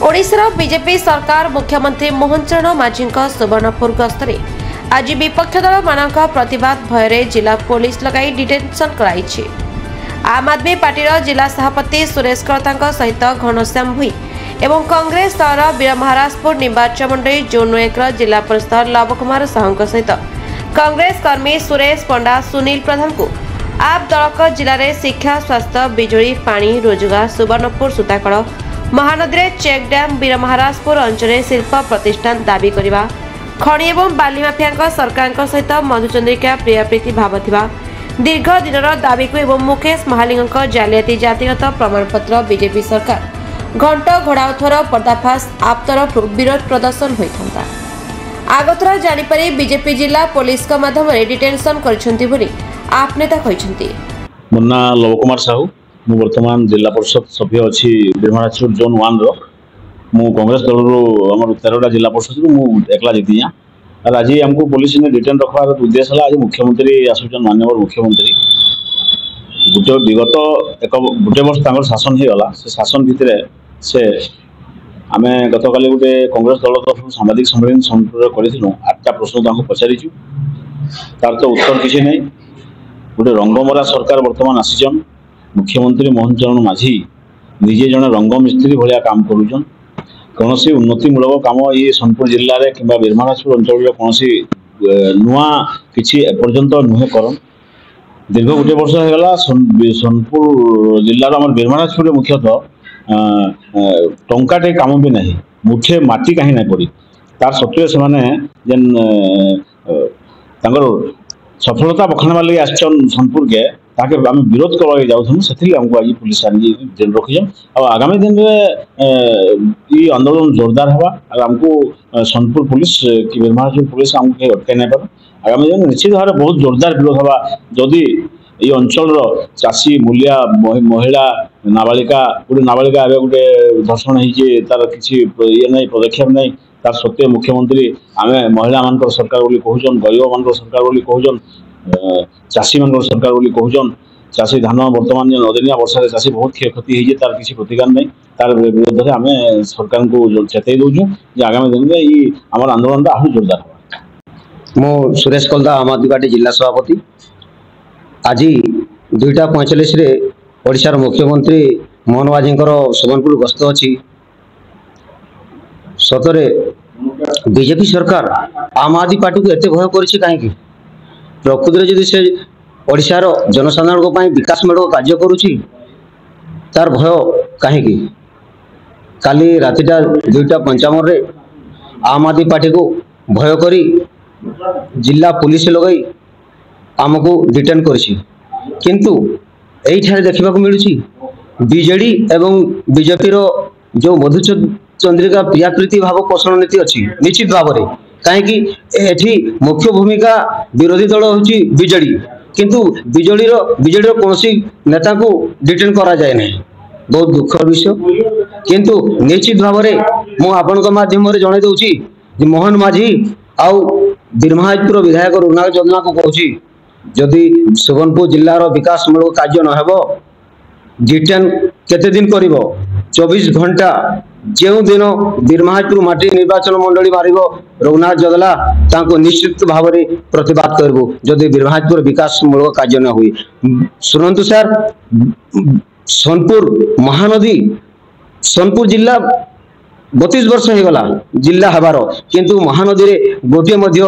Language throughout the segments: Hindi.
ओडिशार बीजेपी सरकार मुख्यमंत्री मोहन चरण माझी सुवर्णपुर गस्तर आज विपक्ष दल मान प्रतिवाद भय जिला पुलिस लगाई डिटेंशन कराई। आम आदमी पार्टी जिला सभापति सुरेश करता सहित घनश्याम भुई एवं कांग्रेस दल वीरमहाराजपुर निर्वाचन मंडली जोन 1 जिला परिषद लव कुमार साहू सहित कांग्रेस कर्मी सुरेश पंडा सुनील प्रधान को आप दलक जिले में शिक्षा स्वास्थ्य बिजुली पानी रोजगार सुवर्णपुर सूताकल महानदी में चेक डैम वीरमहाराजपुर अंचल शिल्प प्रतिष्ठान दाबी करने खनि एवं बाली माफिया सरकार सहित मधुचंद्रिका प्रियाप्रीति भाव थिबा दीर्घ दिन दाबी को एवं मुकेश महालिंग जालियाती जातिगत प्रमाणपत्र बीजेपी सरकार घंट घोड़ाउथर पर्दाफाश आप तरफ विरोध प्रदर्शन होता आगथर जानीपारी बीजेपी जिला पुलिस माध्यम डिटेंशन कर आप नेता कहते। मो ना लव कुमार साहू मु वर्तमान जिला परिषद सभ्य अच्छी वीरमहाराजपुर जोन 1 रो मु कांग्रेस दल आम 13टा जिला परिषद मु एकला जीती और आज आमको पुलिस ने डिटेन रखार उद्देश्य है। आज मुख्यमंत्री आसुचन माननीय मुख्यमंत्री गोटे विगत गोटे वर्ष तक शासन होगा से शासन भितर से आम गत काली गोटे कांग्रेस दल तरफ सामाजिक सम्मेलन करूँ 8टा प्रश्न पचारिचु तार तो उत्तर किसी नहीं। गोटे रंगमरा सरकार वर्तमान आसीचन मुख्यमंत्री मोहन चरण माझी निजे जन रंग मिस्त्री भाया काम करुचन कौन उन्नतिमूलक काम ये सोनपुर जिले में कि वीरमहाराजपुर अंचल कौन नुआ किसी एपर्यंत नुहे करन दीर्घ गोटे वर्ष होगा सोनपुर जिलार आम वीरमहाराजपुर मुख्यतः टंकाटे काम भी नहीं मुठे माटी कहीं ना पड़ी तार सत्वे से जेन सफलता बखाणवा लगे आसन सोनपुर के ताके आम विरोध करवा जाऊँ से आमको आज पुलिस जेल रखीछन और आगामी दिन में ये आंदोलन जोरदार हवा और आमको सोनपुर पुलिस कि वीरमहाराजपुर पुलिस आमको अटकाई नहीं पार आगामी दिन निश्चित भाव में बहुत जोरदार विरोध हवा जदि ये अंचल चाषी मूलिया महिला नाबालिका गोटे नाबालिका ए गोटे धर्षण होती तार किसी ये नहीं पदक्षेप नहीं तार सत्वे मुख्यमंत्री आम महिला मान सरकार बोली कहून गरीब मान सरकार बोली कहून चाषी मान सरकार बोली कहून चाषी धान बर्तमान अदिनिया वर्षा चाषी बहुत क्षयक्षति होती तार किसी प्रतिकार नहीं तार विरोध में आम सरकार को चेतई दौचु आगामी दिन में ये आम आंदोलन आहरी जोरदार हो। मो सुरेश कलदा आम आदमी पार्टी जिला सभापति आज 2:45 ओडिशार मुख्यमंत्री मोहन माझी सुवर्णपुर गस्त अच्छी सतरे बीजेपी सरकार आम आदमी पार्टी को एत भय कर कहीं प्रकृति जदि से ओडिशार जनसाधारण विकासमूलक कार्य करुच्ची तार भय कहीं काली रातिटा 2:55 आम आदमी पार्टी को भय करी जिला पुलिस लगई आमको डिटेन किंतु यही देखा मिलूँ बीजेडी एवं बीजेपी जो मधुचंद्रिका प्रियाप्रीति भाव पोषण नीति अच्छी निश्चित भाव में कहीं मुख्य भूमिका विरोधी दल हूँ बीजेडी किंतु बीजेडी कौन नेता को डिटेन करा जाए नहीं बहुत दुखर विषय किंतु निश्चित भाव में मुझे माध्यम जन दूसरी मोहन माझी आउ वीरमहाराजपुर विधायक रघुनाथ जोजना को कहूँ जदि सुवर्णपुर जिलार विकासमूलक कार्य नहेब डिटेन केते दिन कर 24 घंटा जो दिन वीरमहाराजपुर माटी निर्वाचन मंडली मार रघुनाथ जोदला तांको निश्चित भाव में प्रतिवाद करूँ जदि वीरमहाराजपुर विकासमूलक कार्य न हुई। शुणु सर सोनपुर महानदी सोनपुर जिला 32 वर्ष होगला जिला हबार किंतु महानदी में गोटे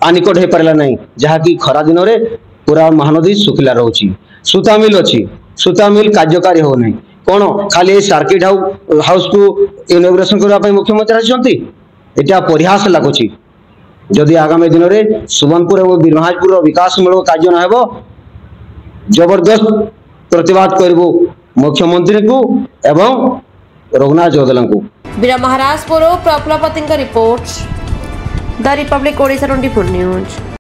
आनिकट हो पारा ना जहाँकि खरा दिन में पूरा महानदी सुखिला रोची सूता मिल अच्छी सूता मिल कार्यकारी हो नहीं कौन खाली सर्किट हाउस को इनॉग्रेशन करने मुख्यमंत्री आसती यहाँ परिहास लगुच जदि आगामी दिन में सुवर्णपुर और वीरमहाराजपुर विकासमूलक कार्य न जबरदस्त प्रतिवाद करूँ मुख्यमंत्री को एवं रघुनाथ जोदला को। वीरमहाराजपुर प्रफुल्ल पति report the Republic Odisha 24 news.